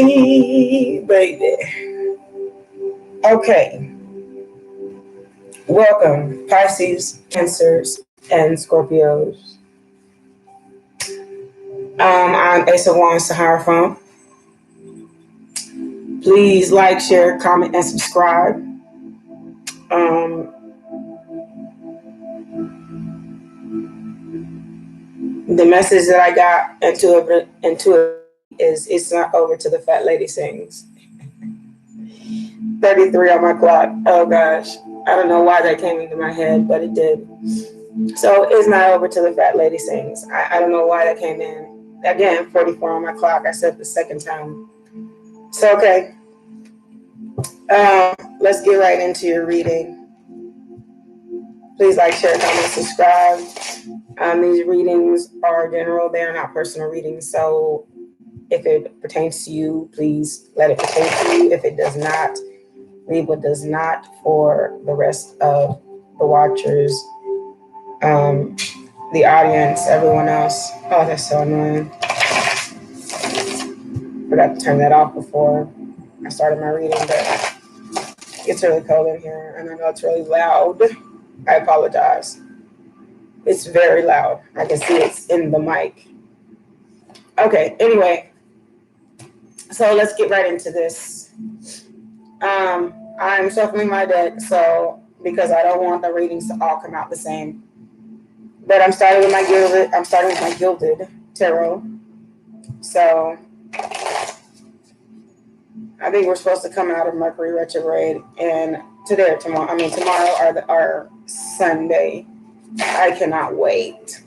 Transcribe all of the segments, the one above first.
me, baby. Okay. Welcome, Pisces, Cancers, and Scorpios. I'm Ace of Wands Sahara Funk. Please like, share, comment, and subscribe. The message that I got into it is it's not over till the fat lady sings. 33 on my clock. Oh gosh. I don't know why that came into my head, but it did. So it's not over till the fat lady sings. I don't know why that came in. Again, 44 on my clock. I said the second time. So, okay. Let's get right into your reading. Please like, share, comment, subscribe. These readings are general. They are not personal readings. So if it pertains to you, please let it pertain to you. If it does not, leave what does not for the rest of the watchers, the audience, everyone else. Oh, that's so annoying. Forgot to turn that off before I started my reading, but it's really cold in here and I know it's really loud. I apologize. It's very loud. I can see it's in the mic. Okay, anyway, so let's get right into this. I'm shuffling my deck, so because I don't want the readings to all come out the same. But I'm starting with my gilded tarot. So I think we're supposed to come out of Mercury retrograde, and today or tomorrow. Tomorrow or Sunday. I cannot wait.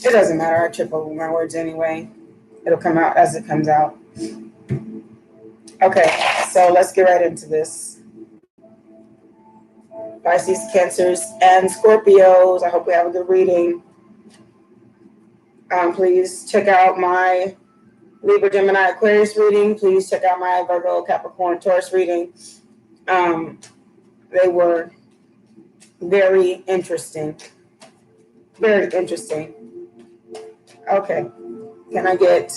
It doesn't matter. I trip over my words anyway. It'll come out as it comes out. Okay, so let's get right into this. Pisces, Cancers, and Scorpios. I hope we have a good reading. Please check out my Libra, Gemini, Aquarius reading. Please check out my Virgo, Capricorn, Taurus reading. They were very interesting. Very interesting. Okay. Can I get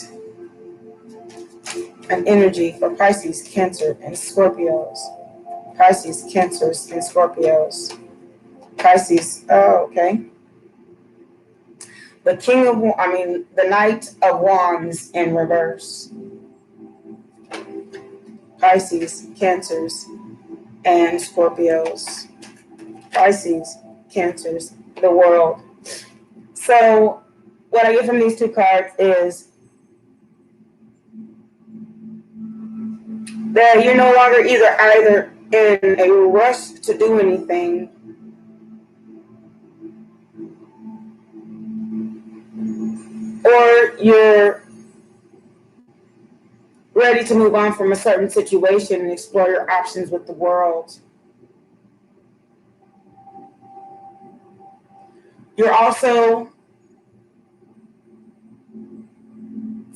an energy for Pisces, Cancer, and Scorpios? Pisces, Cancers, and Scorpios. Pisces. Oh, okay. The Knight of Wands in reverse. Pisces, Cancers, and Scorpios. Pisces, Cancers, the world. So what I get from these two cards is that you're no longer either in a rush to do anything, or you're ready to move on from a certain situation and explore your options with the world. You're also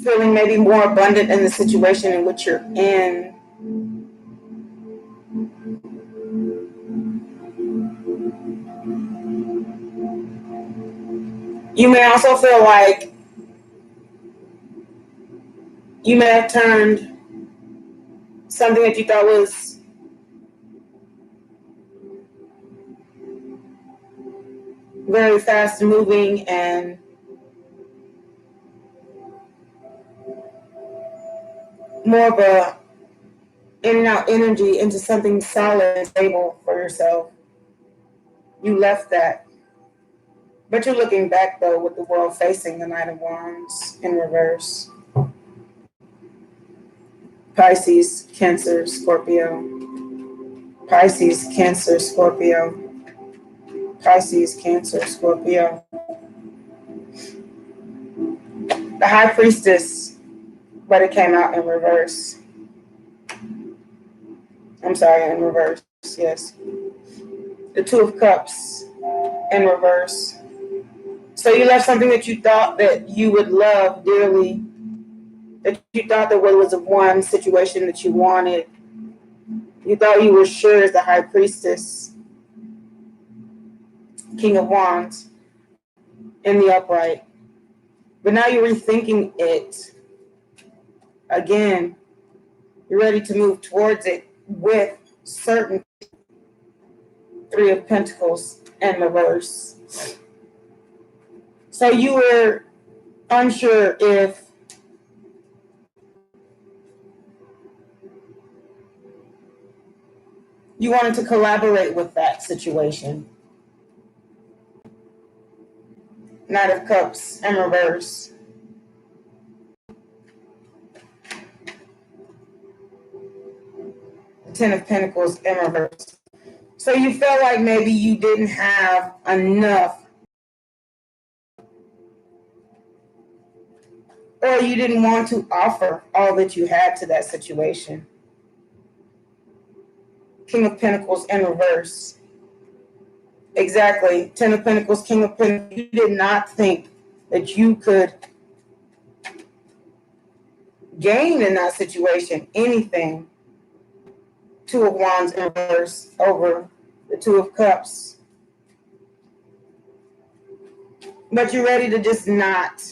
feeling maybe more abundant in the situation in which you're in. You may also feel like you may have turned something that you thought was very fast moving and more of a in and out energy into something solid and stable for yourself. You left that. But you're looking back, though, with the world facing the Knight of Wands in reverse. Pisces, Cancer, Scorpio. Pisces, Cancer, Scorpio. Pisces, Cancer, Scorpio. The High Priestess, but it came out in reverse. I'm sorry, in reverse, yes. The Two of Cups in reverse. So you left something that you thought that you would love dearly, that you thought that was the one situation that you wanted. You thought you were sure as the High Priestess, King of Wands, in the upright. But now you're rethinking it again. You're ready to move towards it with certain Three of Pentacles in reverse. So you were unsure if you wanted to collaborate with that situation. Knight of Cups in reverse. Ten of Pentacles in reverse. So you felt like maybe you didn't have enough, or you didn't want to offer all that you had to that situation. King of Pentacles in reverse. Exactly. Ten of Pentacles, King of Pentacles. You did not think that you could gain in that situation anything. Two of Wands in reverse over the Two of Cups. But you're ready to just not.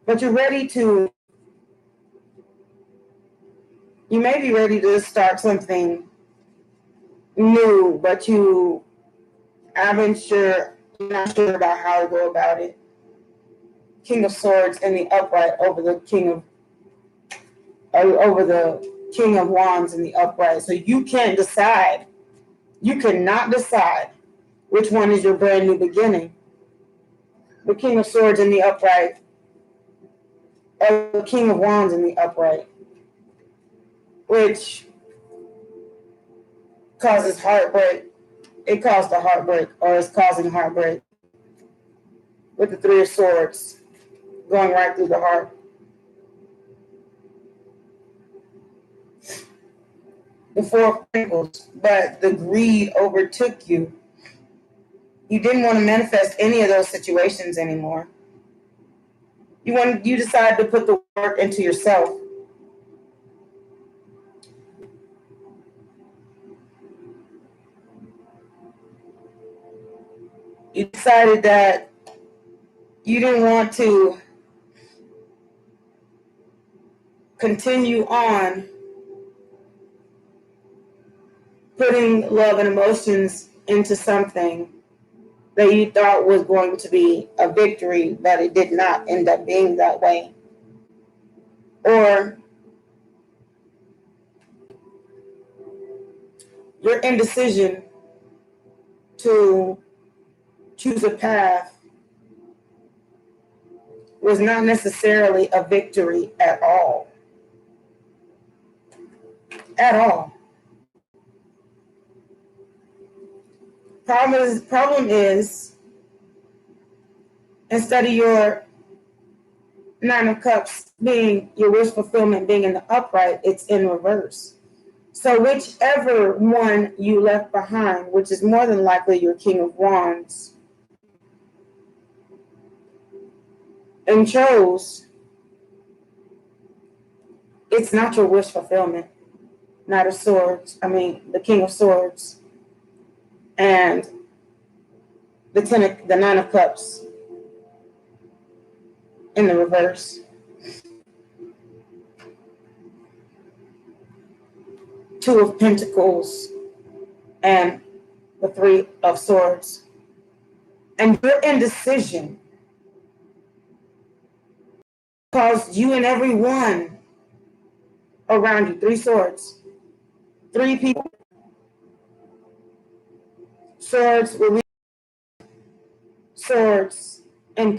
But you're ready to. You may be ready to start something new, but you haven't sure. You're not sure about how to go about it. King of Swords in the upright over the King of Wands in the upright. So you can't decide. You cannot decide which one is your brand new beginning. The King of Swords in the upright, or the King of Wands in the upright, which causes heartbreak. It caused a heartbreak, or is causing heartbreak. With the Three of Swords going right through the heart. The Four of Pentacles, but the greed overtook you. You didn't want to manifest any of those situations anymore. You decided to put the work into yourself. You decided that you didn't want to continue on putting love and emotions into something that you thought was going to be a victory, but it did not end up being that way. Or your indecision to choose a path was not necessarily a victory at all. At all. Problem is, instead of your Nine of Cups being your wish fulfillment being in the upright, it's in reverse. So whichever one you left behind, which is more than likely your King of Wands, and chose, it's not your wish fulfillment. Knight of Swords, the King of Swords, and the Nine of Cups in the reverse. Two of Pentacles and the Three of Swords. And your indecision caused you and everyone around you, Three Swords, three people, swords, swords and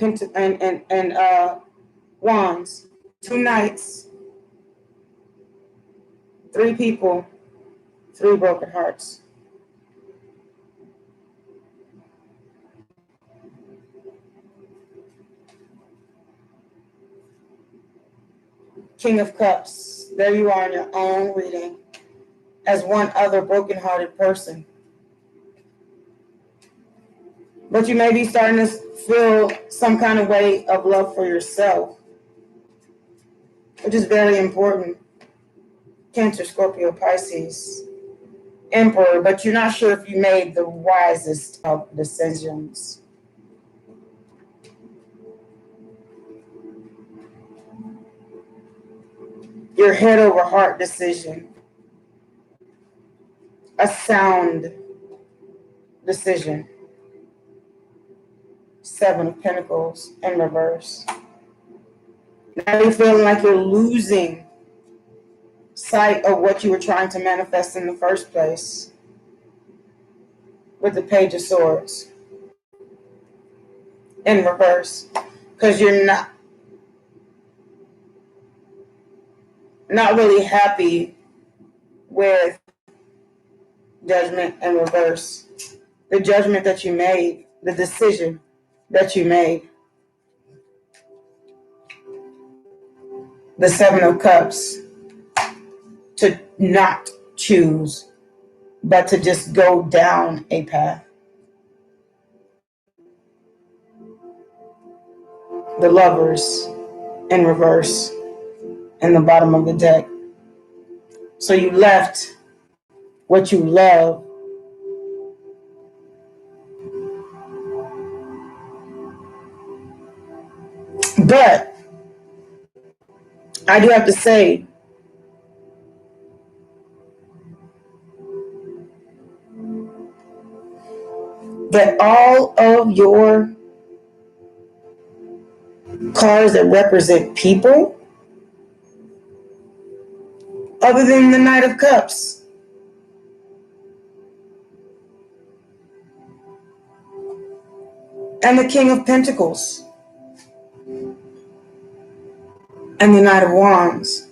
wands, two knights, three people, three broken hearts. King of Cups, there you are in your own reading as one other broken-hearted person. But you may be starting to feel some kind of way of love for yourself, which is very important. Cancer, Scorpio, Pisces, Emperor, but you're not sure if you made the wisest of decisions. your head over heart decision, a sound decision. 7 of Pentacles in reverse. Now you're feeling like you're losing sight of what you were trying to manifest in the first place with the Page of Swords in reverse, because you're not really happy with Judgment in reverse. The judgment that you made, the decision that you made. The 7 of Cups, to not choose, but to just go down a path. The Lovers in reverse in the bottom of the deck. So you left what you love but I do have to say that all of your cards that represent people, other than the Knight of Cups, and the King of Pentacles, and the Knight of Wands,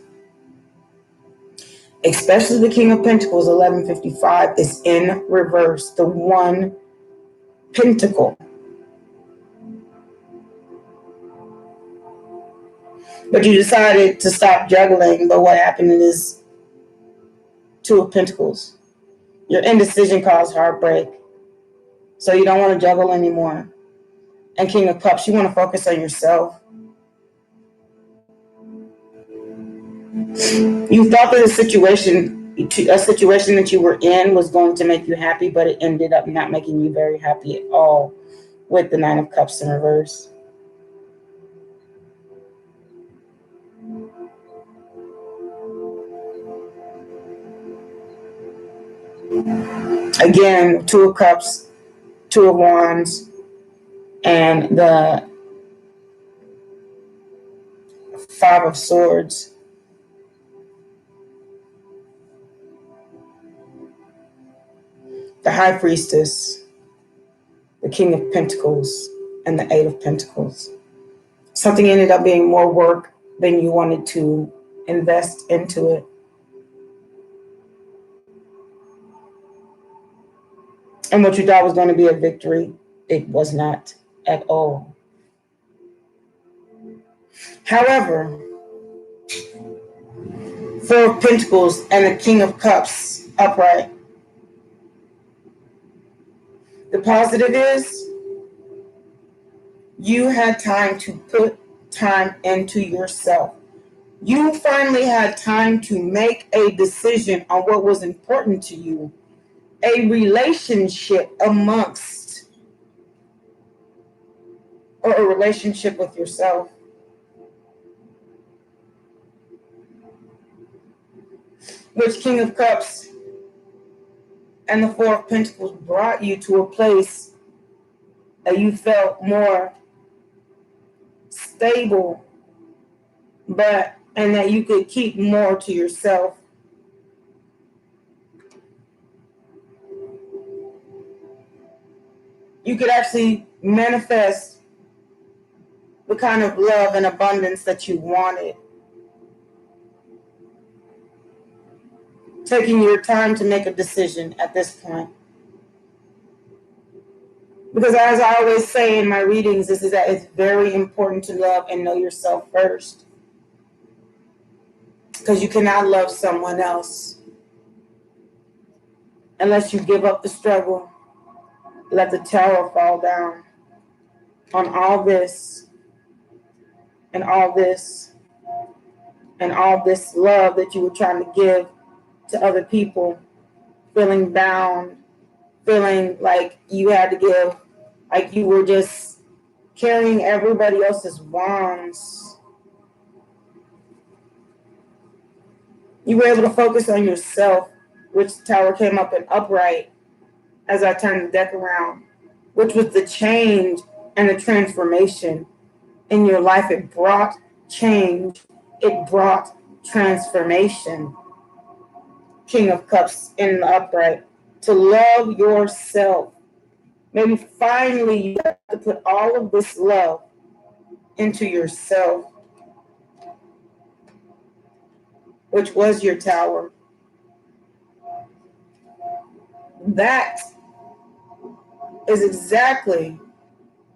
especially the King of Pentacles, 1155, is in reverse, the 1 pentacle. But you decided to stop juggling, but what happened is 2 of Pentacles. Your indecision caused heartbreak, so you don't want to juggle anymore. And King of Cups, you want to focus on yourself. You thought that a situation that you were in was going to make you happy, but it ended up not making you very happy at all with the 9 of Cups in reverse. Again, 2 of Cups, 2 of Wands, and the 5 of Swords. The High Priestess, the King of Pentacles, and the 8 of Pentacles. Something ended up being more work than you wanted to invest into it. And what you thought was going to be a victory, it was not at all. However, 4 of Pentacles and the King of Cups upright. The positive is you had time to put time into yourself. You finally had time to make a decision on what was important to you. A relationship amongst, or a relationship with yourself. Which King of Cups and the 4 of Pentacles brought you to a place that you felt more stable, and that you could keep more to yourself. You could actually manifest the kind of love and abundance that you wanted. Taking your time to make a decision at this point. Because as I always say in my readings, is that it's very important to love and know yourself first. Because you cannot love someone else unless you give up the struggle, let the tower fall down on all this and all this and all this love that you were trying to give to other people, feeling bound, feeling like you had to give, like you were just carrying everybody else's wands. You were able to focus on yourself, which tower came up in upright as I turned the deck around, which was the change and the transformation in your life. It brought change. It brought transformation. King of Cups in the upright. To love yourself. Maybe finally you have to put all of this love into yourself, which was your tower. That is exactly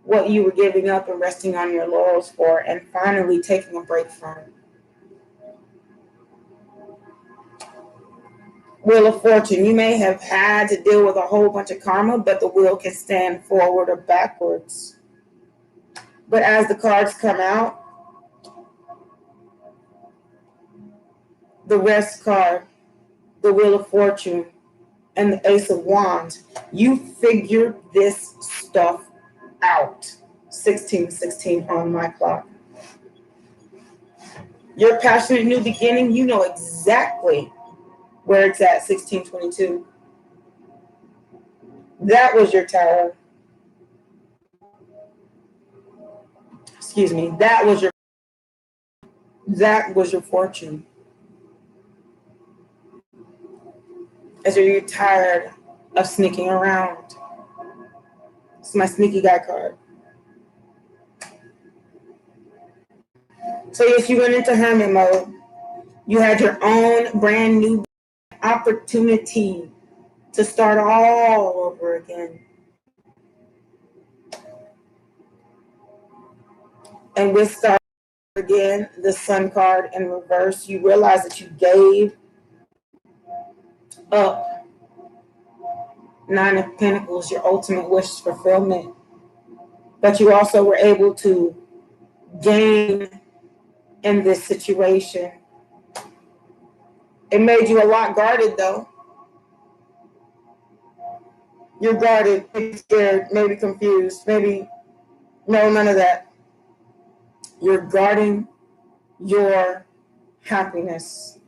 what you were giving up and resting on your laurels for, and finally taking a break from. Wheel of Fortune. You may have had to deal with a whole bunch of karma, but the wheel can stand forward or backwards. But as the cards come out, the Rest card, the Wheel of Fortune, and the Ace of Wands, you figured this stuff out. 1616 on my clock. Your passionate new beginning, you know exactly where it's at. 1622. That was your tower. Excuse me. That was your fortune. As you're tired of sneaking around. It's my sneaky guy card. So yes, you went into hermit mode. You had your own brand new opportunity to start all over again. And with start again, the Sun card in reverse, you realize that you gave up. Nine of Pentacles, your ultimate wish fulfillment. But you also were able to gain in this situation. It made you a lot guarded, though. You're guarded, maybe scared, maybe confused, maybe no, none of that. You're guarding your happiness,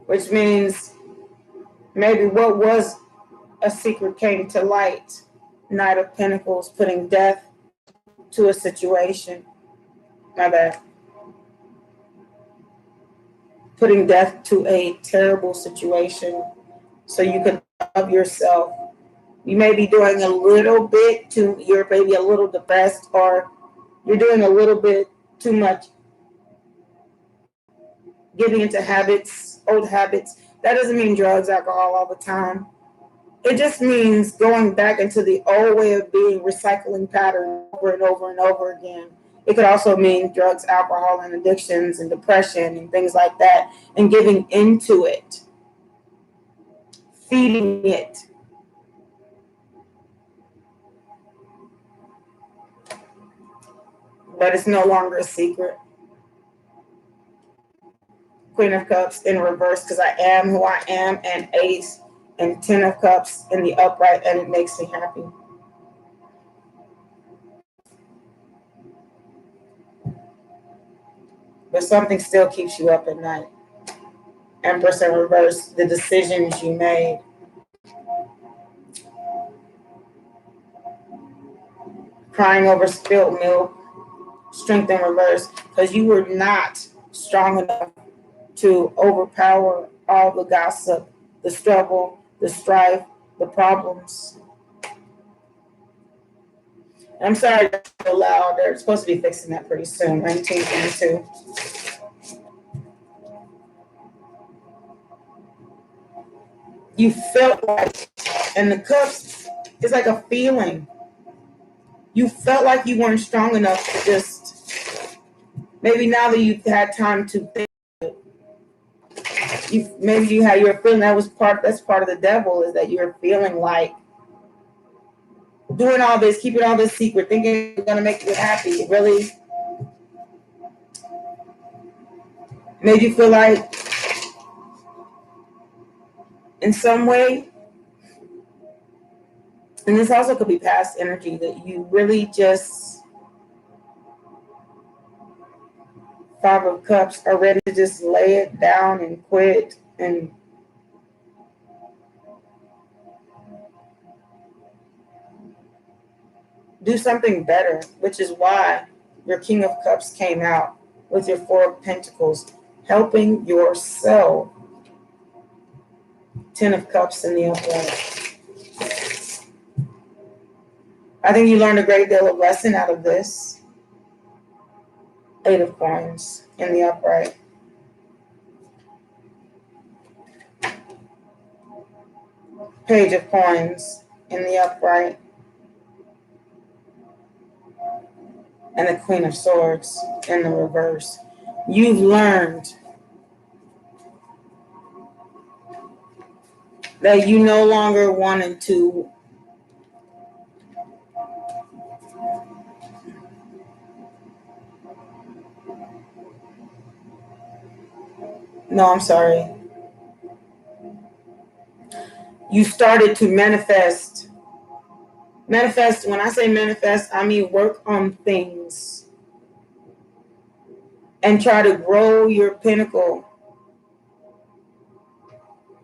which means maybe what was a secret came to light. Knight of Pentacles, putting death to a situation. My bad. Putting death to a terrible situation so you could love yourself. You may be doing a little bit too, you're maybe a little depressed, or you're doing a little bit too much getting into habits, old habits. That doesn't mean drugs, alcohol all the time. It just means going back into the old way of being, recycling patterns over and over and over again. It could also mean drugs, alcohol, and addictions and depression and things like that, and giving into it, feeding it. But it's no longer a secret. Queen of Cups in reverse, because I am who I am, and Ace and 10 of Cups in the upright, and it makes me happy. But something still keeps you up at night. Empress in reverse, the decisions you made. Crying over spilled milk. Strength in reverse, because you were not strong enough to overpower all the gossip, the struggle, the strife, the problems. I'm sorry that's so loud. They're supposed to be fixing that pretty soon. 1922. You felt like, and the cups is like a feeling. You felt like you weren't strong enough to just, maybe now that you've had time to think, maybe you had your feeling that's part of the devil, is that you're feeling like doing all this, keeping all this secret, thinking it's gonna make you happy. It really made you feel like in some way, and this also could be past energy, that you really just Five of Cups are ready to just lay it down and quit and do something better, which is why your King of Cups came out with your Four of Pentacles, helping yourself. Ten of Cups in the upright. I think you learned a great deal of lesson out of this. Eight of Coins in the upright. Page of Coins in the upright. And the Queen of Swords in the reverse. You've learned that you no longer wanted to you started to manifest. Manifest, when I say manifest, I mean work on things and try to grow your pinnacle.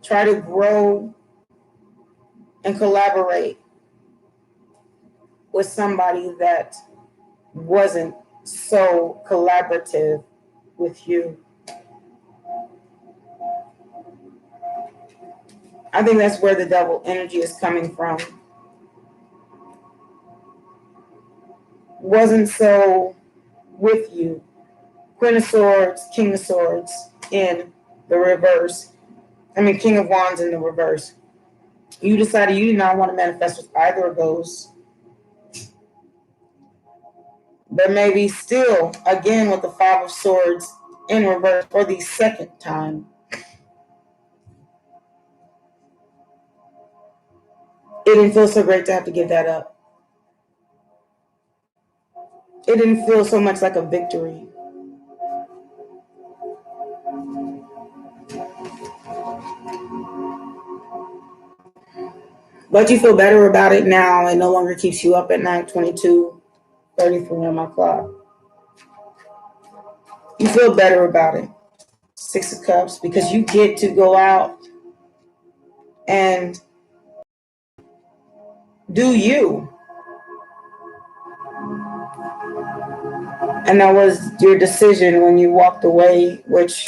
Try to grow and collaborate with somebody that wasn't so collaborative with you. I think that's where the devil energy is coming from. Wasn't so with you. Queen of Swords, King of Swords in the reverse. King of Wands in the reverse. You decided you did not want to manifest with either of those. But maybe still, again, with the Five of Swords in reverse for the second time. It didn't feel so great to have to give that up. It didn't feel so much like a victory. But you feel better about it now. It no longer keeps you up at night. 22:33 on my clock. You feel better about it. Six of Cups, because you get to go out and do you. And that was your decision when you walked away, which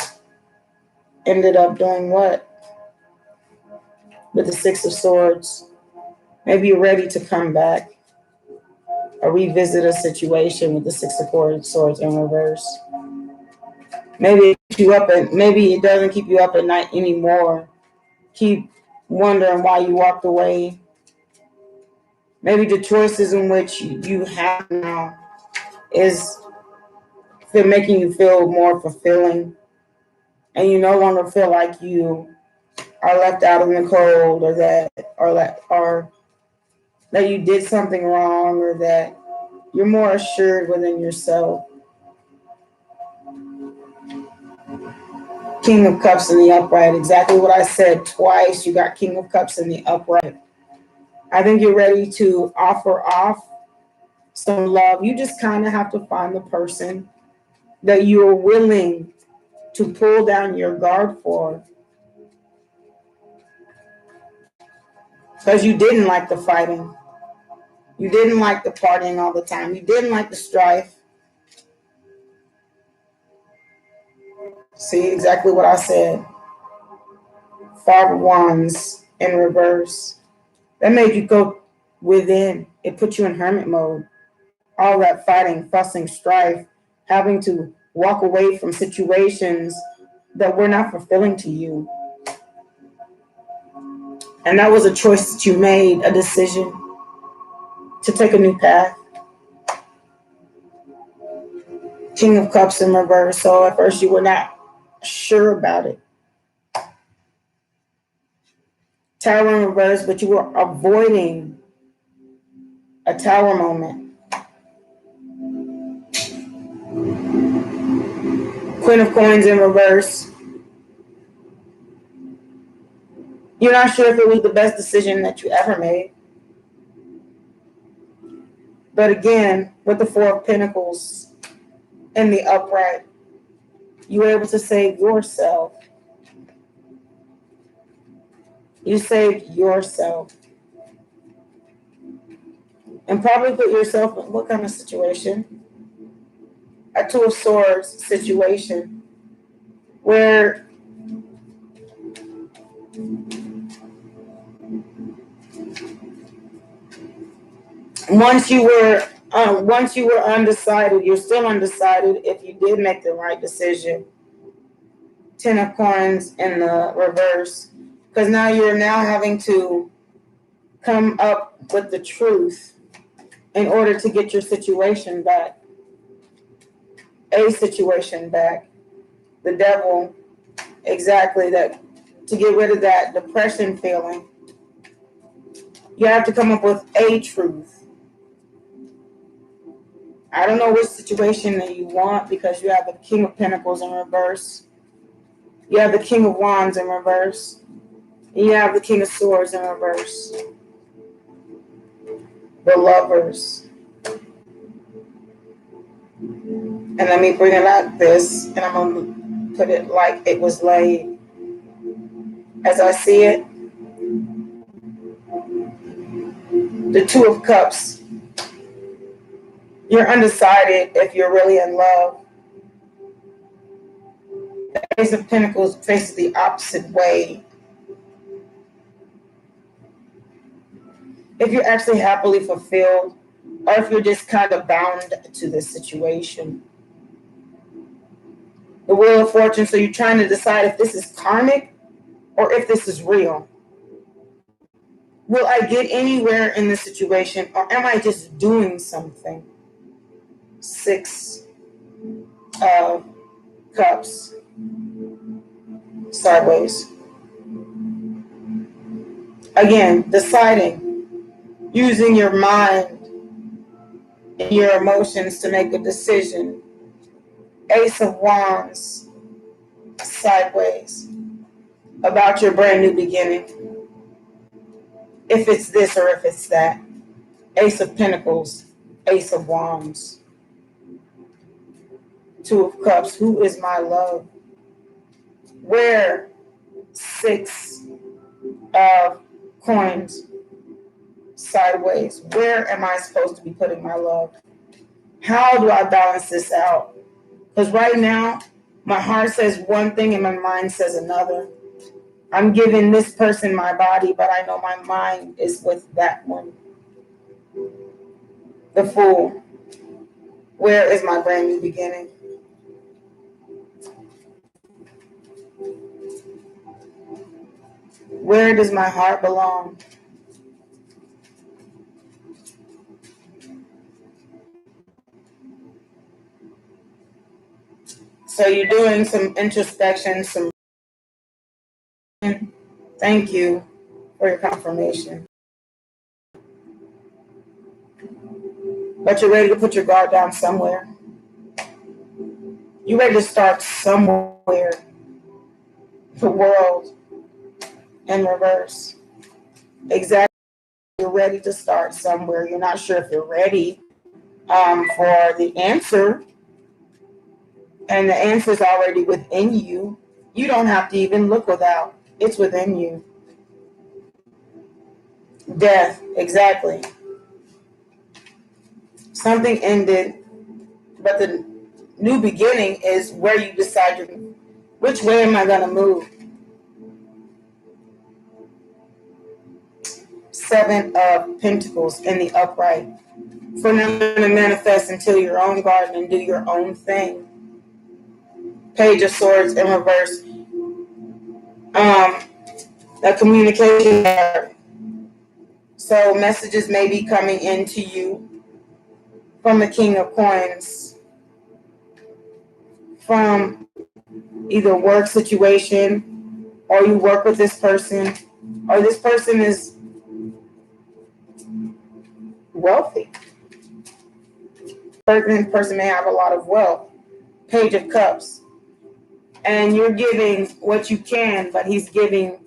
ended up doing what? With the Six of Swords. Maybe you're ready to come back or revisit a situation with the Six of Swords in reverse. Maybe it doesn't keep you up at night anymore. Keep wondering why you walked away. Maybe the choices in which you have now is making you feel more fulfilling, and you no longer feel like you are left out in the cold, or that you did something wrong, or that you're more assured within yourself. King of Cups in the upright. Exactly what I said twice. You got King of Cups in the upright. I think you're ready to offer off some love. You just kind of have to find the person that you're willing to pull down your guard for. Because you didn't like the fighting. You didn't like the partying all the time. You didn't like the strife. See, exactly what I said. Five of Wands in reverse. That made you go within. It put you in hermit mode. All that fighting, fussing, strife, having to walk away from situations that were not fulfilling to you. And that was a choice that you made, a decision to take a new path. King of Cups in reverse. So at first you were not sure about it. Tower in reverse, but you were avoiding a tower moment. Queen of Coins in reverse. You're not sure if it was the best decision that you ever made. But again, with the Four of Pentacles in the upright, You were able to save yourself. You saved yourself. And probably put yourself in what kind of situation? A Two of Swords situation where once you were undecided, you're still undecided if you did make the right decision. Ten of Coins in the reverse, because now you're having to come up with the truth in order to get your situation back, a situation back. The Devil, exactly, that to get rid of that depression feeling, you have to come up with a truth. I don't know which situation that you want, because you have the King of Pentacles in reverse, you have the King of Wands in reverse, and you have the King of Swords in reverse. The Lovers. And let me bring it like this, and I'm going to put it like it was laid. As I see it, the Two of Cups. You're undecided if you're really in love. The Ace of Pentacles faces the opposite way. If you're actually happily fulfilled, or if you're just kind of bound to this situation. The Wheel of Fortune, so you're trying to decide if this is karmic or if this is real. Will I get anywhere in this situation, or am I just doing something? Six of Cups. Sideways. Again, deciding, using your mind and your emotions to make a decision. Ace of Wands, sideways, about your brand new beginning. If it's this or if it's that. Ace of Pentacles, Ace of Wands. Two of Cups, who is my love? Where? Six of Coins, sideways. Where am I supposed to be putting my love? How do I balance this out? Because right now, my heart says one thing and my mind says another. I'm giving this person my body, but I know my mind is with that one. The Fool. Where is my brand new beginning? Where does my heart belong? So you're doing some introspection, some. Thank you for your confirmation. But you're ready to put your guard down somewhere. You're ready to start somewhere. The World in reverse. Exactly. You're ready to start somewhere. You're not sure if you're ready for the answer. And the answer is already within you. You don't have to even look without. It's within you. Death, exactly. Something ended, but the new beginning is where you decide which way am I going to move. Seven of Pentacles in the upright. For now to manifest until your own garden and do your own thing. Page of Swords in reverse. The communication card. So messages may be coming into you from the King of Coins, from either work situation, or you work with this person, or this person is wealthy. This person may have a lot of wealth. Page of Cups. And you're giving what you can, but he's giving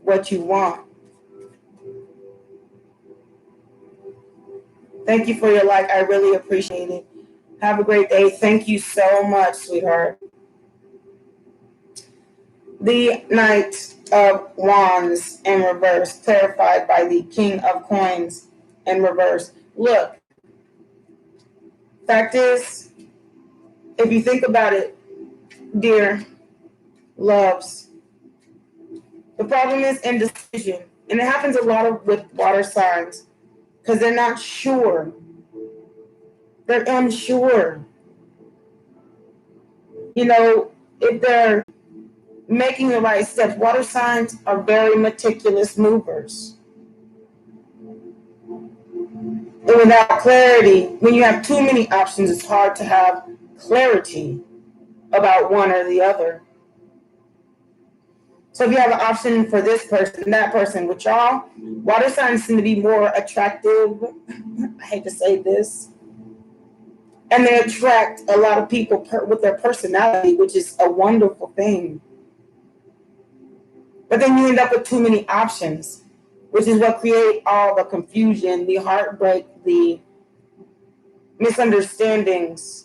what you want. Thank you for your like. I really appreciate it. Have a great day. Thank you so much, sweetheart. The Knight of Wands in reverse, clarified by the King of Coins in reverse. Look, fact is, if you think about it, dear loves, the problem is indecision. And it happens a lot with water signs because they're not sure. They're unsure. You know, if they're making the right steps, water signs are very meticulous movers. And without clarity, when you have too many options, it's hard to have clarity about one or the other. So if you have an option for this person, that person, with y'all, water signs seem to be more attractive. I hate to say this. And they attract a lot of people with their personality, which is a wonderful thing. But then you end up with too many options, which is what create all the confusion, the heartbreak, the misunderstandings.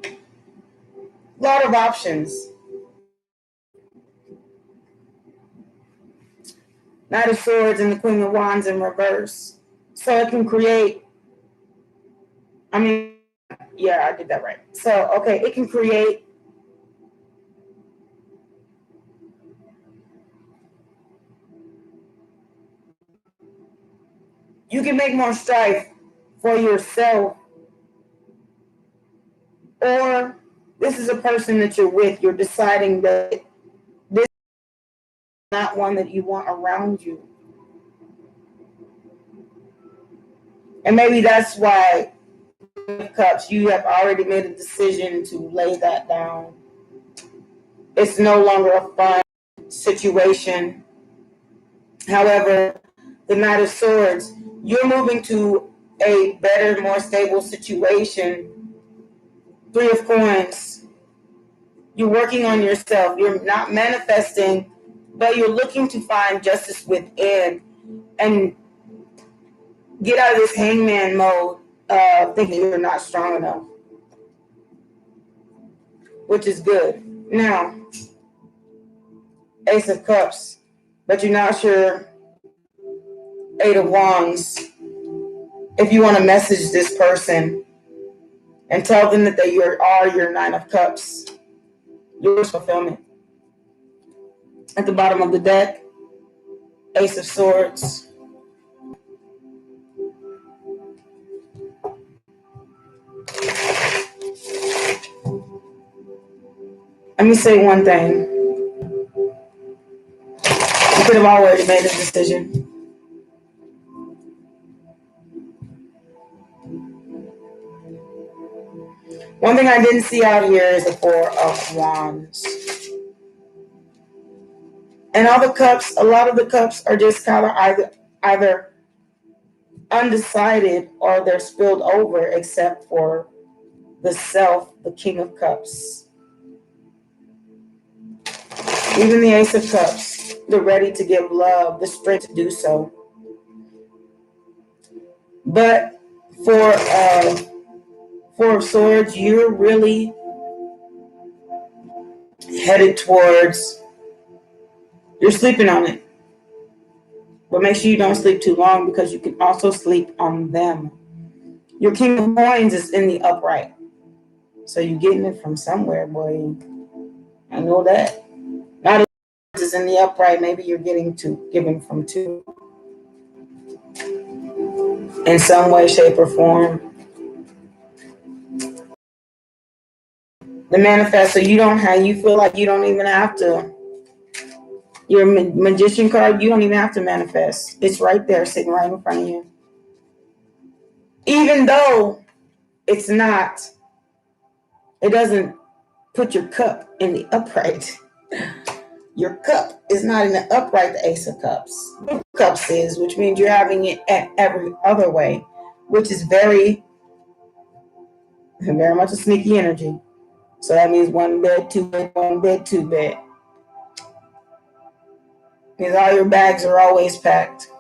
A lot of options. Knight of Swords and the Queen of Wands in reverse. So it can create, I did that right. So, okay, it can create you can make more strife for yourself, or this is a person that you're with. You're deciding that this is not one that you want around you. And maybe that's why, Cups, you have already made a decision to lay that down. It's no longer a fun situation. However, the Knight of Swords, you're moving to a better, more stable situation. Three of Coins, you're working on yourself. You're not manifesting, but you're looking to find justice within and get out of this hangman mode of thinking you're not strong enough, which is good. Now, Ace of Cups, but you're not sure. Eight of Wands. If you want to message this person and tell them that they are your Nine of Cups, your fulfillment. At the bottom of the deck, Ace of Swords. Let me say one thing. You could have already made a decision. One thing I didn't see out here is the Four of Wands. And all the cups, a lot of the cups are just kind of either undecided or they're spilled over, except for the Self, the King of Cups. Even the Ace of Cups, the ready to give love, the strength to do so. But for Four of Swords, you're really headed towards, you're sleeping on it. But make sure you don't sleep too long, because you can also sleep on them. Your King of Coins is in the upright. So you're getting it from somewhere, boy. I know that. Not as is in the upright. Maybe you're getting given from two. In some way, shape, or form. The manifesto, you feel like you don't even have to. Your Magician card, you don't even have to manifest. It's right there, sitting right in front of you. Even though it doesn't put your cup in the upright. Your cup is not in the upright, the Ace of Cups. Cups is, which means you're having it at every other way, which is very, very much a sneaky energy. So that means one bed, two bed, one bed, two bed. Because all your bags are always packed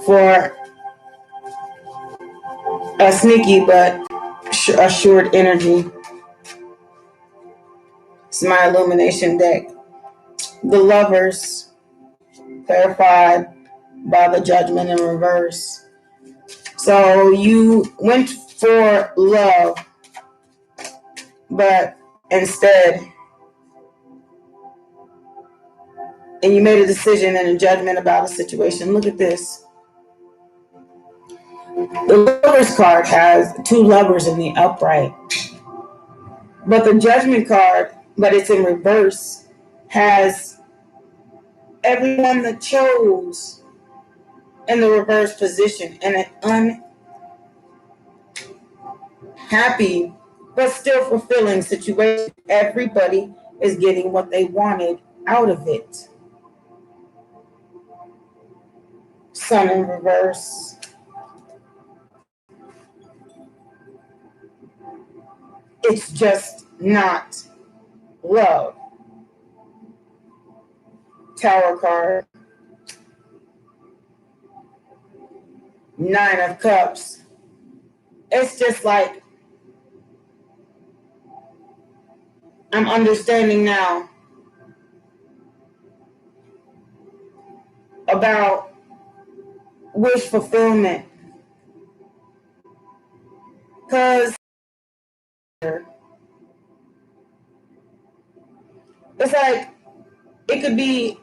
for a sneaky but assured energy. It's my illumination deck. The Lovers, clarified by the Judgment in reverse. So you went for love, but instead, and you made a decision and a judgment about a situation. Look at this. The Lovers card has two lovers in the upright, but the Judgment card, but it's in reverse, has everyone that chose in the reverse position, and an unhappy but still fulfilling situation. Everybody is getting what they wanted out of it. Sun in reverse. It's just not love. Tower card. Nine of Cups. It's just like, I'm understanding now about wish fulfillment. Because it's like, it could be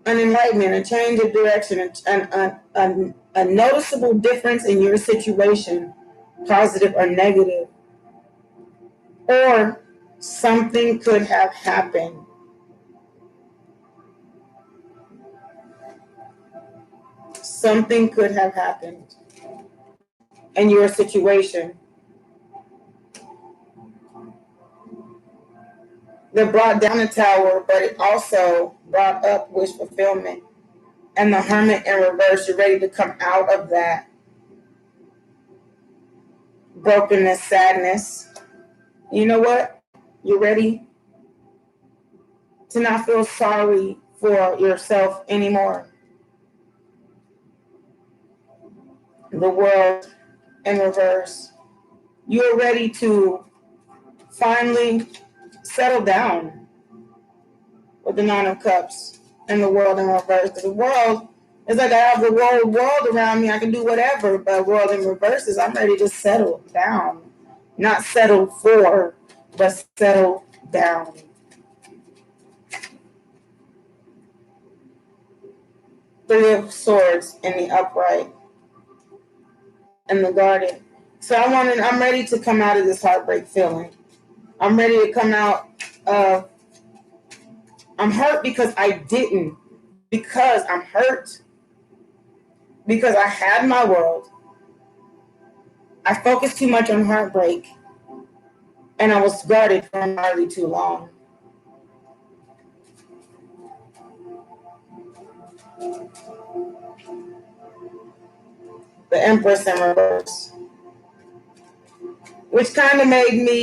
an enlightenment, a change of direction, a noticeable difference in your situation, positive or negative. Or something could have happened. Something could have happened in your situation that brought down the Tower, but it also brought up wish fulfillment. And the Hermit in reverse, you're ready to come out of that brokenness, sadness. You know what? You're ready to not feel sorry for yourself anymore. The World in reverse. You're ready to finally settle down with the Nine of Cups and the World in reverse. Because the world is like, I have the whole world around me. I can do whatever. But World in reverse is, I'm ready to settle down. Not settle for, but settle down. Three of Swords in the upright and the Guardian. So I'm ready to come out of this heartbreak feeling. I'm ready to come out of, I'm hurt because I didn't. Because I'm hurt. Because I had my world. I focused too much on heartbreak. And I was guarded for entirely too long. The Empress in reverse. Which kind of made me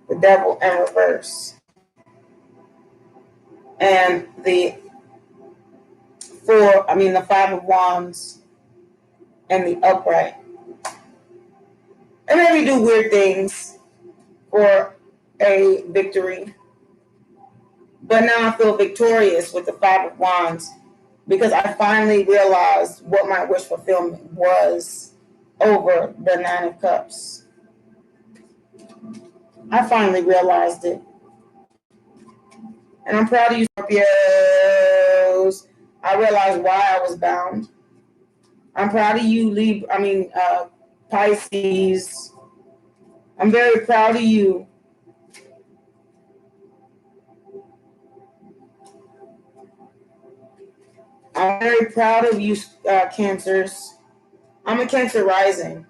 the Devil in reverse. And the Five of Wands and the upright. And then we do weird things for a victory. But now I feel victorious with the Five of Wands because I finally realized what my wish fulfillment was over the Nine of Cups. I finally realized it. And I'm proud of you, Scorpios. I realized why I was bound. I'm proud of you, Pisces. I'm very proud of you. I'm very proud of you, Cancers. I'm a Cancer rising.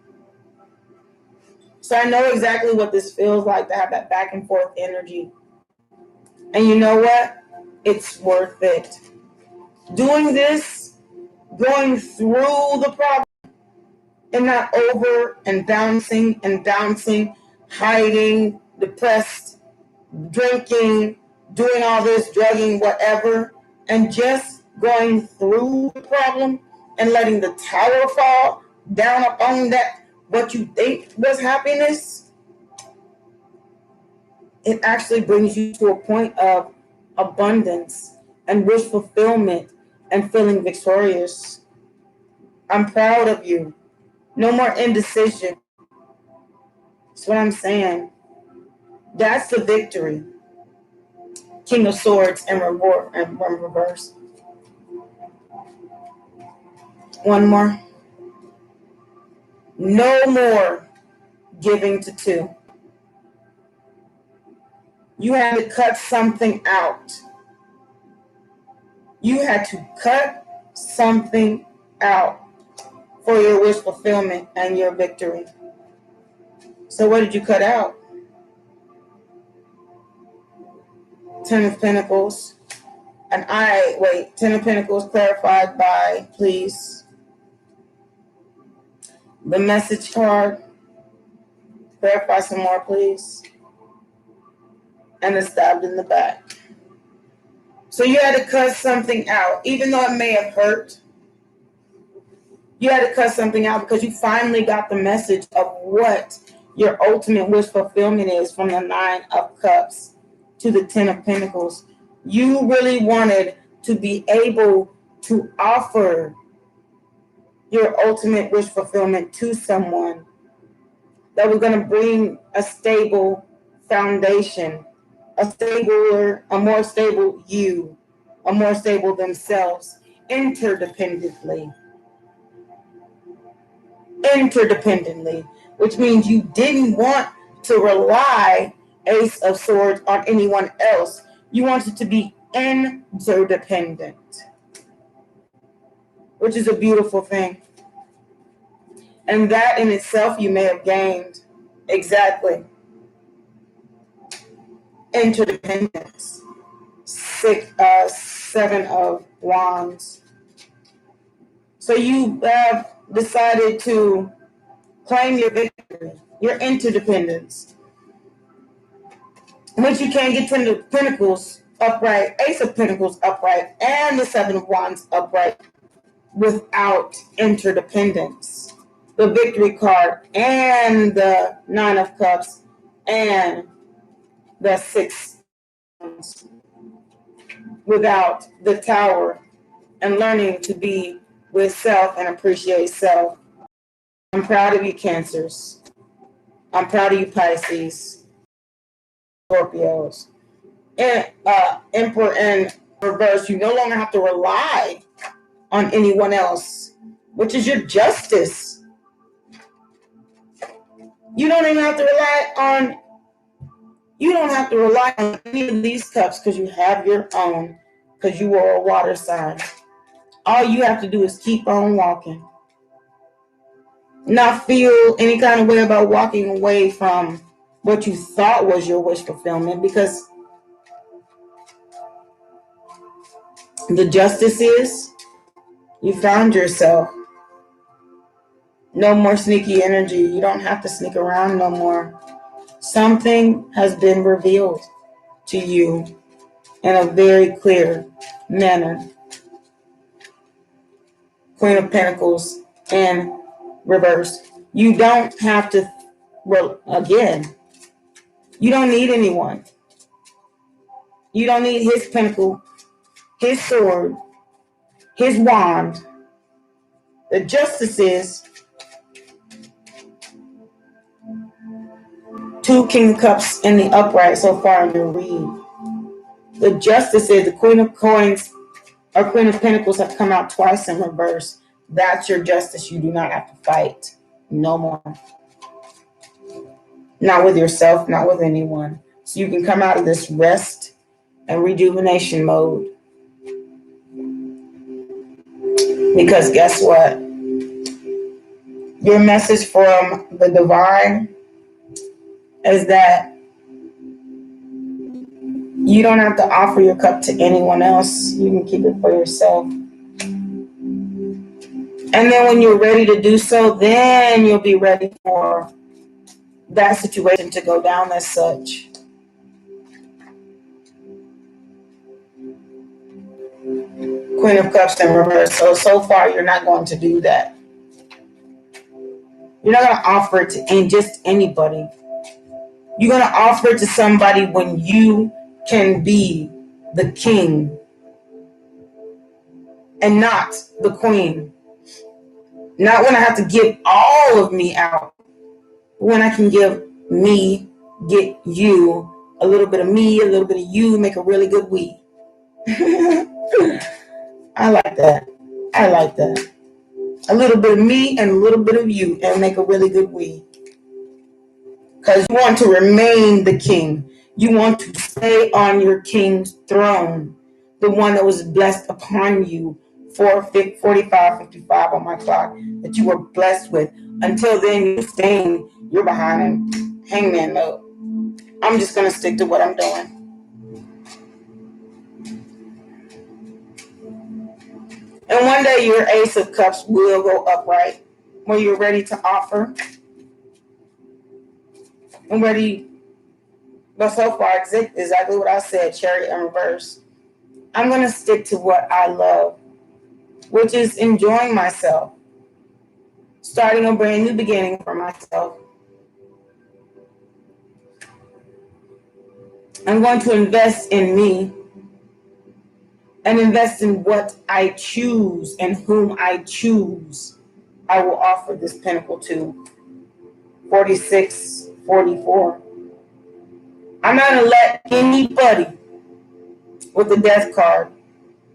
So I know exactly what this feels like to have that back and forth energy. And you know what? It's worth it. Doing this, going through the problem, and not over and bouncing, hiding, depressed, drinking, doing all this, drugging, whatever, and just going through the problem and letting the tower fall down upon that, what you think was happiness, it actually brings you to a point of abundance and wish fulfillment and feeling victorious. I'm proud of you. No more indecision. That's what I'm saying. That's the victory. King of Swords and reverse. One more. No more giving to two. You had to cut something out. You had to cut something out for your wish fulfillment and your victory. So what did you cut out? Ten of Pentacles. And Ten of Pentacles clarified by, please. The message card. Clarify some more, please. And it's stabbed in the back. So you had to cut something out, even though it may have hurt. You had to cut something out because you finally got the message of what your ultimate wish fulfillment is from the Nine of Cups to the Ten of Pentacles. You really wanted to be able to offer your ultimate wish fulfillment to someone that was going to bring a stable foundation, a more stable you, a more stable themselves, interdependently, which means you didn't want to rely, Ace of Swords, on anyone else. You wanted to be interdependent, which is a beautiful thing. And that in itself you may have gained. Exactly. Interdependence. Seven of Wands. So you have decided to claim your victory, your interdependence. Once you can't get Ten of Pentacles upright, Ace of Pentacles upright, and the Seven of Wands upright without interdependence. The Victory card and the Nine of Cups and the Six of Wands without the Tower and learning to be with self and appreciate self. I'm proud of you, Cancers. I'm proud of you, Pisces, Scorpios. And Emperor in reverse, you no longer have to rely on anyone else, which is your justice. You don't have to rely on any of these cups because you have your own, because you are a water sign. All you have to do is keep on walking. Not feel any kind of way about walking away from what you thought was your wish fulfillment, because the justice is you found yourself. No more sneaky energy. You don't have to sneak around no more. Something has been revealed to you in a very clear manner. Queen of Pentacles in reverse. You don't have to, you don't need anyone. You don't need his pentacle, his sword, his wand. The justice is two King of Cups in the upright so far in your read. The justice is the Queen of Coins or Queen of Pentacles have come out twice in reverse. That's your justice. You do not have to fight no more. Not with yourself, not with anyone. So you can come out of this rest and rejuvenation mode. Because guess what? Your message from the divine is that you don't have to offer your cup to anyone else. You can keep it for yourself. And then when you're ready to do so, then you'll be ready for that situation to go down as such. Queen of Cups in reverse. So far, you're not going to do that. You're not going to offer it to just anybody. You're going to offer it to somebody when you can be the king and not the queen. Not when I have to give all of me out. When I can give me, get you, a little bit of me, a little bit of you, make a really good we. I like that. I like that. A little bit of me and a little bit of you and make a really good we. Because you want to remain the king. You want to stay on your king's throne. The one that was blessed upon you 4:45, on my clock that you were blessed with. Until then, you're staying, you're behind in hangman mode. I'm just going to stick to what I'm doing. And one day your Ace of Cups will go upright when you're ready to offer. And ready, but so far, exactly what I said, Chariot in reverse. I'm going to stick to what I love, which is enjoying myself, starting a brand new beginning for myself. I'm going to invest in me and invest in what I choose and whom I choose. I will offer this Pentacle to 46, 44. I'm not going to let anybody with the Death card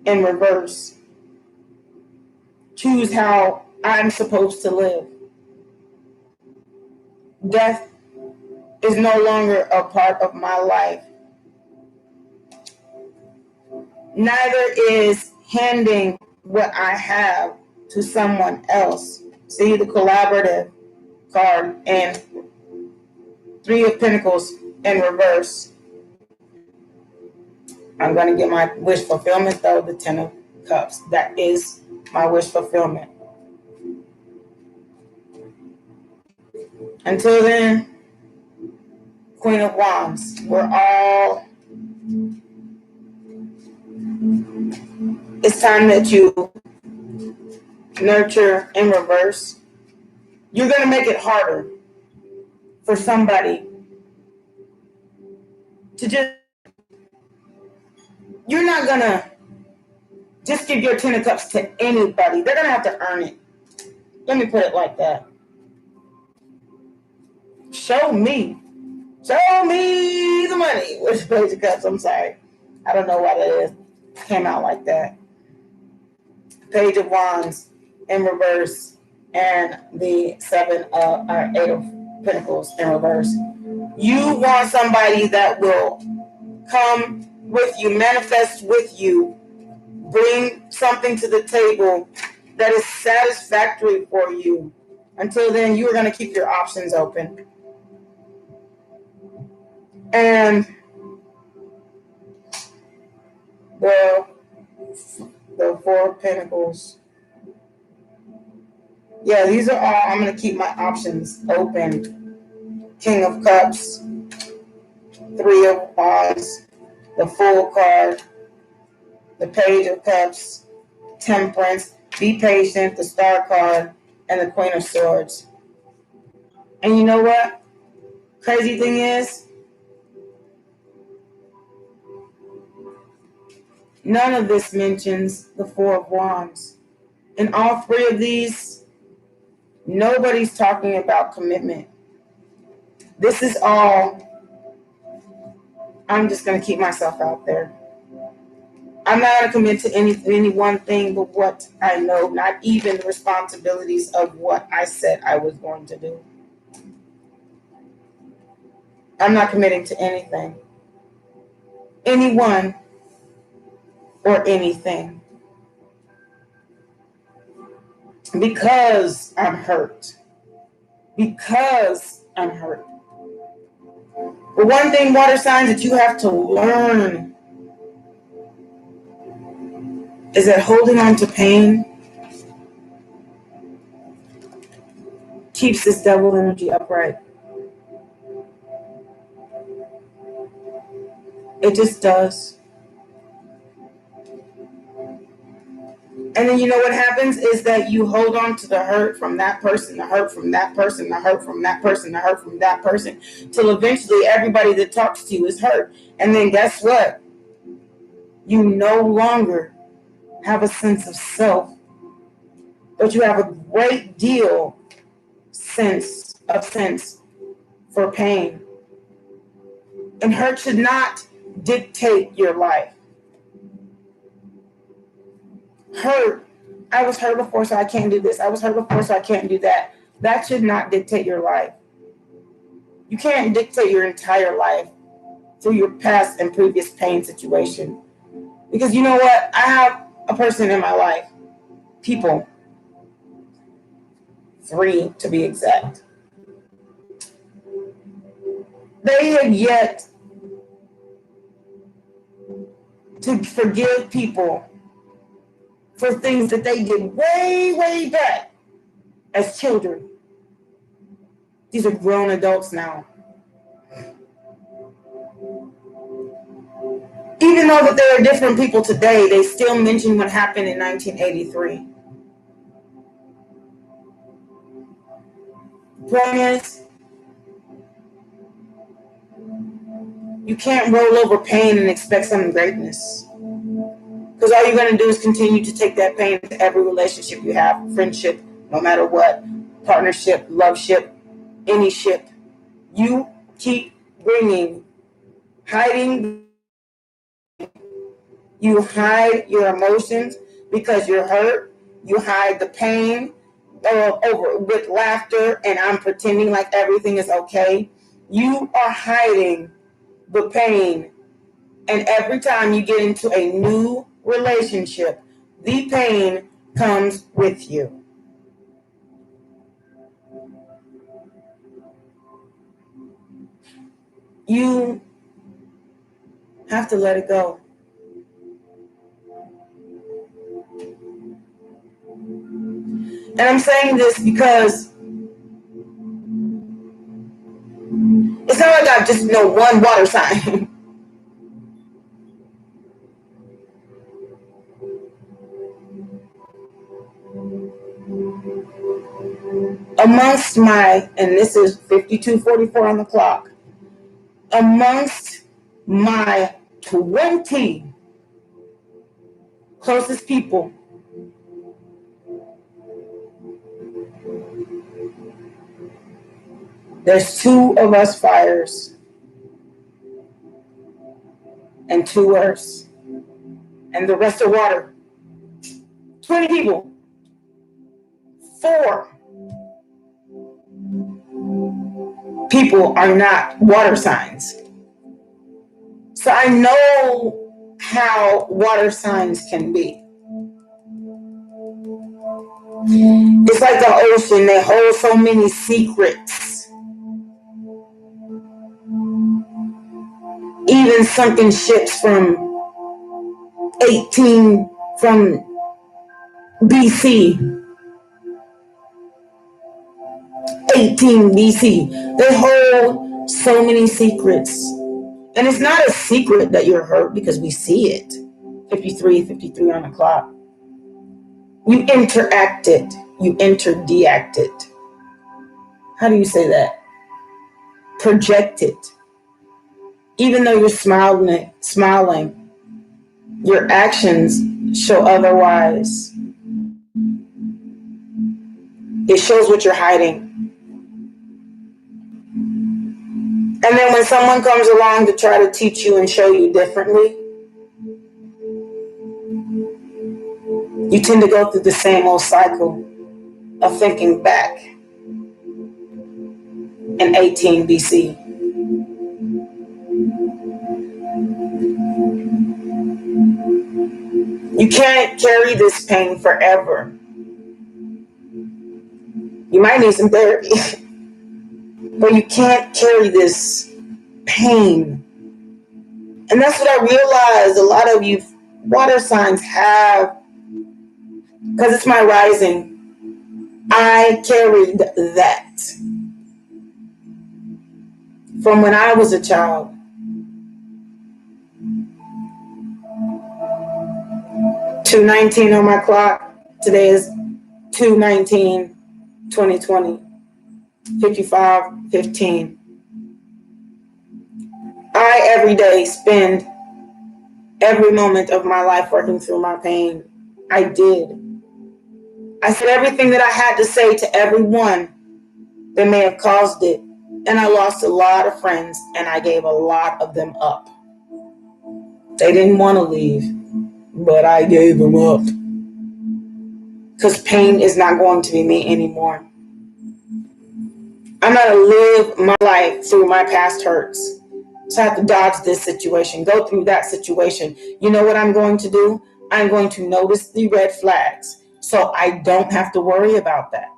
in reverse choose how I'm supposed to live. Death is no longer a part of my life. Neither is handing what I have to someone else. See the collaborative card and Three of Pentacles in reverse. I'm going to get my wish fulfillment though, the Ten of Cups. That is my wish fulfillment. Until then, Queen of Wands. It's time that you nurture in reverse. You're going to make it harder for somebody to just, you're not going to just give your Ten of Cups to anybody. They're going to have to earn it. Let me put it like that. Show me the money. Which Page of Cups, I'm sorry. I don't know why that is. Came out like that. Page of Wands in reverse and the Eight of Pentacles in reverse. You want somebody that will come with you, manifest with you, bring something to the table that is satisfactory for you. Until then, you are going to keep your options open. And the Four of Pentacles. Yeah, these are all, I'm going to keep my options open. King of Cups, Three of Wands, the Fool card, the Page of Cups, Temperance, Be Patient, the Star card, and the Queen of Swords. And you know what? Crazy thing is, none of this mentions the Four of Wands. In all three of these, nobody's talking about commitment. This is all, I'm just going to keep myself out there. I'm not going to commit to any one thing but what I know, not even the responsibilities of what I said I was going to do. I'm not committing to anything, anyone, or anything. Because I'm hurt. Because I'm hurt. But one thing, water signs, that you have to learn is that holding on to pain keeps this devil energy upright. It just does. And then you know what happens is that you hold on to the hurt from that person, the hurt from that person, the hurt from that person, the hurt from that person, till eventually everybody that talks to you is hurt. And then guess what? You no longer have a sense of self, but you have a great deal sense for pain. And hurt should not dictate your life. Hurt, I was hurt before, so I can't do this. I was hurt before, so I can't do that. That should not dictate your life. You can't dictate your entire life through your past and previous pain situation. Because you know what? I have a person in my life, people, 3 to be exact. They have yet to forgive people for things that they did way, way back as children. These are grown adults now. Even though that they are different people today, they still mention what happened in 1983. The point is, you can't roll over pain and expect some greatness. Because all you're going to do is continue to take that pain into every relationship you have, friendship, no matter what, partnership, love ship, any ship. You keep hiding. You hide your emotions because you're hurt. You hide the pain over with laughter, and I'm pretending like everything is okay. You are hiding the pain. And every time you get into a new relationship, the pain comes with you. You have to let it go. And I'm saying this because it's not like I just know one water sign. Amongst and this is 52:44 on the clock, amongst my 20 closest people, there's 2 of us fires and 2 earths, and the rest are water. 20 people, 4 people are not water signs. So I know how water signs can be. It's like the ocean, they hold so many secrets. Even sunken ships from BC, 18 BC, they hold so many secrets. And it's not a secret that you're hurt because we see it. 53 on the clock. You interact it. You interdeact it. How do you say that? Project it. Even though you're smiling, your actions show otherwise. It shows what you're hiding. And then when someone comes along to try to teach you and show you differently, you tend to go through the same old cycle of thinking back in 18 BC. You can't carry this pain forever. You might need some therapy, but you can't carry this pain. And that's what I realized a lot of you water signs have, because it's my rising. I carried that from when I was a child. To 19 on my clock. Today is 2/19/2020, 55:15. I every day spend every moment of my life working through my pain. I did. I said everything that I had to say to everyone that may have caused it. And I lost a lot of friends, and I gave a lot of them up. They didn't want to leave, but I gave them up. Because pain is not going to be me anymore. I'm going to live my life through my past hurts. So I have to dodge this situation, go through that situation. You know what I'm going to do? I'm going to notice the red flags so I don't have to worry about that.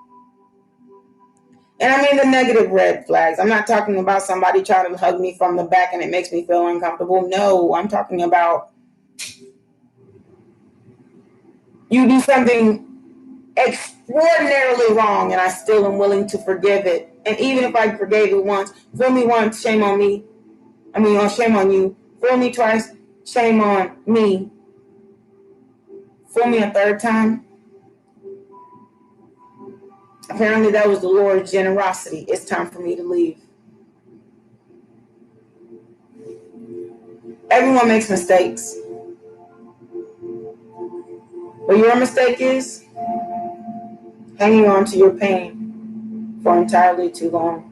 And I mean the negative red flags. I'm not talking about somebody trying to hug me from the back and it makes me feel uncomfortable. No, I'm talking about you do something extraordinarily wrong and I still am willing to forgive it. And even if I forgave it once, fool me once, shame on me. Shame on you. Fool me twice, shame on me. Fool me a third time. Apparently that was the Lord's generosity. It's time for me to leave. Everyone makes mistakes. What your mistake is hanging on to your pain for entirely too long.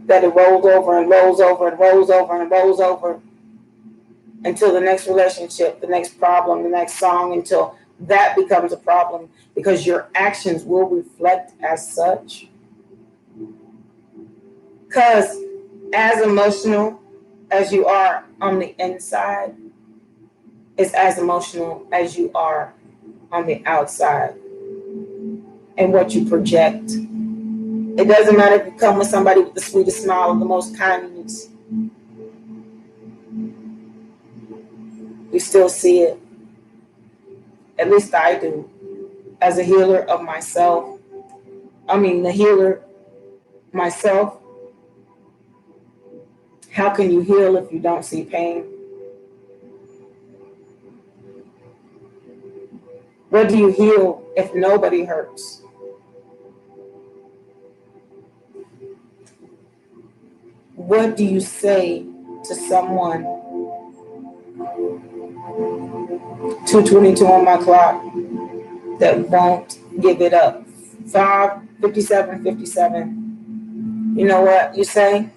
That it rolls over and rolls over and rolls over and rolls over until the next relationship, the next problem, the next song, until that becomes a problem because your actions will reflect as such. Because as emotional as you are on the inside is as emotional as you are on the outside and what you project. It doesn't matter if you come with somebody with the sweetest smile and the most kindness. You still see it. At least I do. As a healer of myself. The healer myself. How can you heal if you don't see pain? What do you heal if nobody hurts? What do you say to someone? 2:22 on my clock that won't give it up. 5:57:57. You know what you say?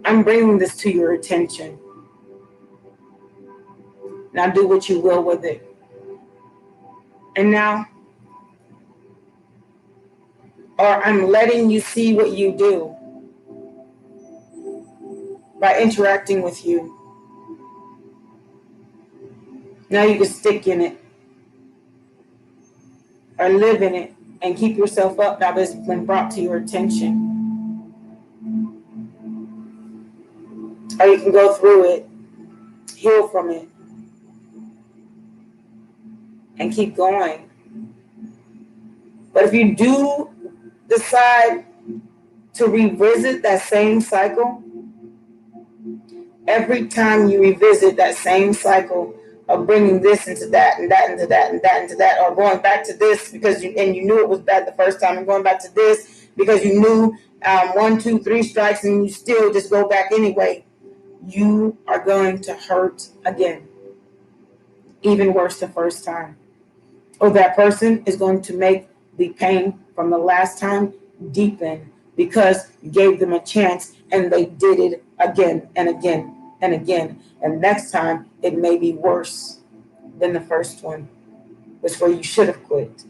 I'm bringing this to your attention. Now do what you will with it. And now, or I'm letting you see what you do by interacting with you. Now you can stick in it or live in it and keep yourself up now that it's been brought to your attention. Or you can go through it, heal from it, and keep going. But if you do decide to revisit that same cycle, every time you revisit that same cycle of bringing this into that and that into that and that into that, or going back to this because you knew it was bad the first time, and going back to this because you knew 1, 2, 3 strikes and you still just go back anyway, you are going to hurt again, even worse the first time. Or that person is going to make the pain from the last time deepen because you gave them a chance and they did it again and again and again. And next time it may be worse than the first one, which where you should have quit.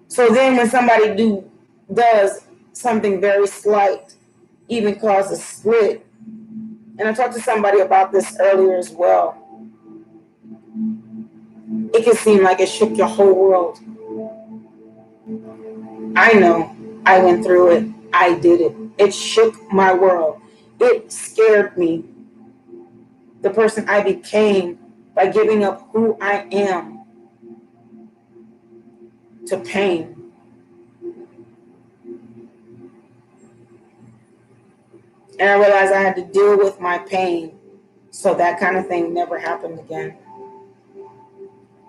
So then when somebody does something very slight, even cause a split, and I talked to somebody about this earlier as well, it can seem like it shook your whole world. I know. I went through it. I did it. It shook my world. It scared me. The person I became by giving up who I am to pain. And I realized I had to deal with my pain so that kind of thing never happened again.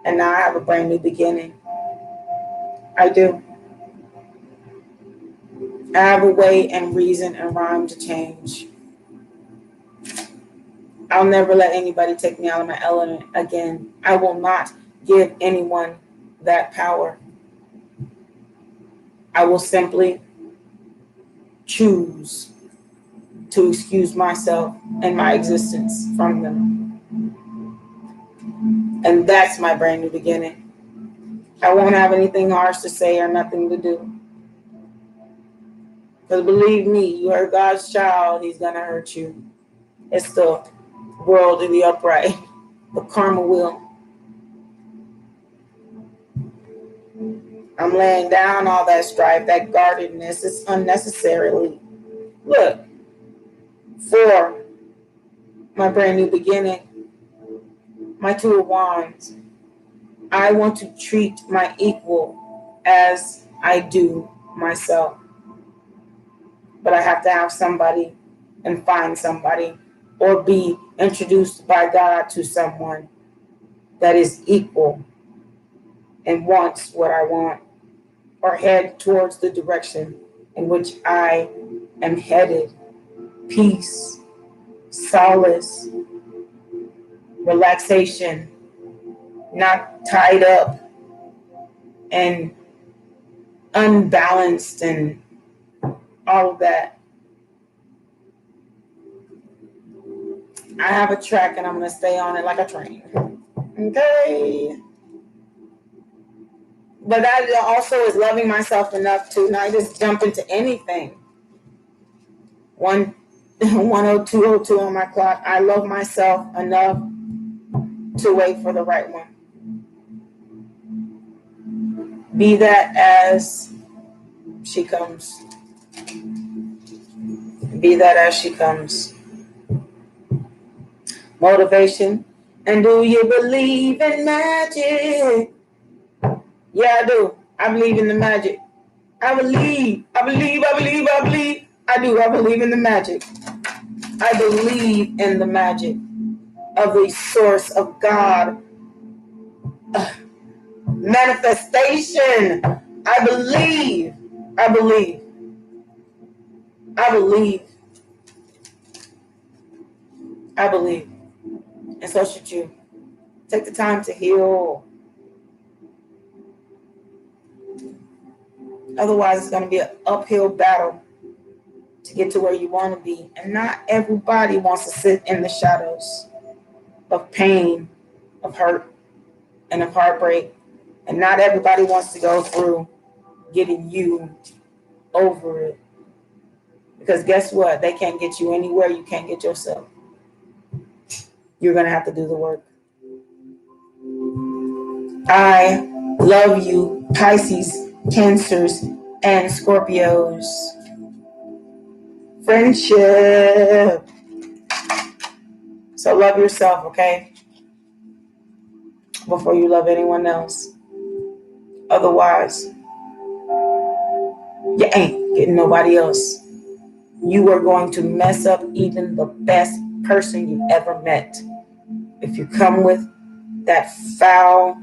And now I have a brand new beginning. I do. I have a way and reason and rhyme to change. I'll never let anybody take me out of my element again. I will not give anyone that power. I will simply choose to excuse myself and my existence from them. And that's my brand new beginning. I won't have anything harsh to say or nothing to do. Because believe me, you are God's child, he's going to hurt you. It's the world of the upright, the karma wheel. I'm laying down all that strife, that guardedness. It's unnecessarily. Look, for my brand new beginning, my Two of Wands, I want to treat my equal as I do myself. But I have to have somebody and find somebody or be introduced by God to someone that is equal and wants what I want or head towards the direction in which I am headed. Peace, solace, relaxation, not tied up and unbalanced and all of that. I have a track and I'm going to stay on it like a train. Okay. But that also is loving myself enough to not just jump into anything. 10202 on my clock. I love myself enough to wait for the right one. Be that as she comes. Be that as she comes. Motivation. And do you believe in magic? Yeah, I do. I believe in the magic. I believe. I do. I believe in the magic. I believe in the magic of the source of God. Manifestation. I believe. I believe. I believe. I believe. And so should you. Take the time to heal. Otherwise, it's going to be an uphill battle to get to where you want to be. And not everybody wants to sit in the shadows of pain, of hurt, and of heartbreak. And not everybody wants to go through getting you over it. Because guess what? They can't get you anywhere. You can't get yourself. You're going to have to do the work. I love you, Pisces, Cancers, and Scorpios. Friendship. So love yourself, okay? Before you love anyone else. Otherwise, you ain't getting nobody else. You are going to mess up even the best person you ever met. If you come with that foulness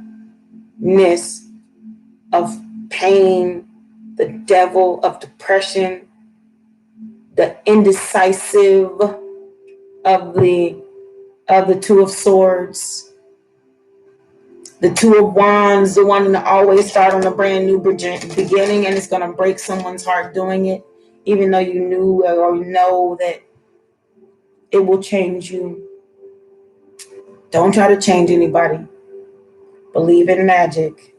of pain, the devil of depression, the indecisive of the Two of Swords, the Two of Wands, the one that always start on a brand new beginning, and it's going to break someone's heart doing it, even though you knew or know that it will change you. Don't try to change anybody. Believe in magic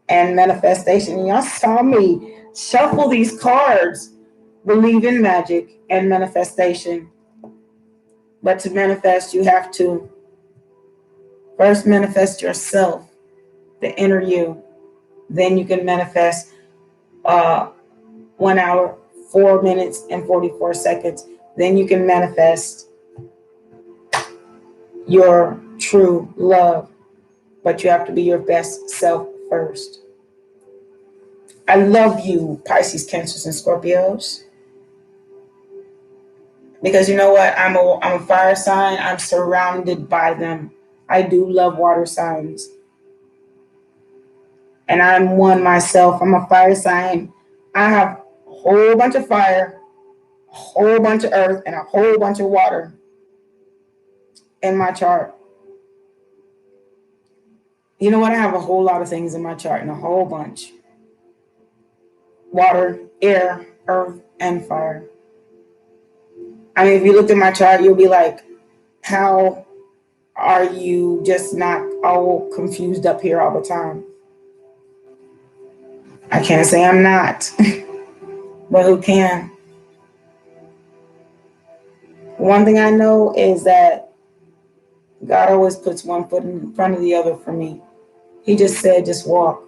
and manifestation. Y'all saw me shuffle these cards. Believe in magic and manifestation. But to manifest, you have to first manifest yourself, the inner you. Then you can manifest 1 hour, 4 minutes, and 44 seconds. Then you can manifest your true love. But you have to be your best self first. I love you, Pisces, Cancers, and Scorpios. Because you know what? I'm a fire sign. I'm surrounded by them. I do love water signs. And I'm one myself. I'm a fire sign. I have a whole bunch of fire, a whole bunch of earth, and a whole bunch of water in my chart. You know what? I have a whole lot of things in my chart and a whole bunch. Water, air, earth, and fire. I mean, if you looked at my chart, you'll be like, how are you just not all confused up here all the time? I can't say I'm not, but who can? One thing I know is that God always puts one foot in front of the other for me. He just said, just walk.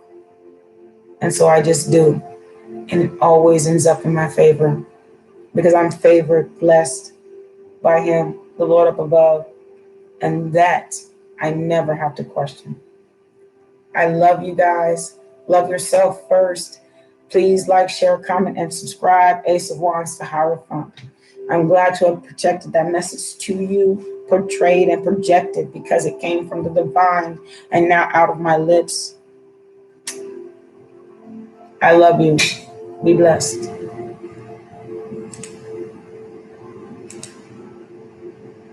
And so I just do. And it always ends up in my favor because I'm favored, blessed by Him, the Lord up above. And that I never have to question. I love you guys. Love yourself first. Please like, share, comment, and subscribe. Ace of Wands to Hierophant. I'm glad to have projected that message to you, portrayed and projected, because it came from the divine and now out of my lips. I love you. Be blessed.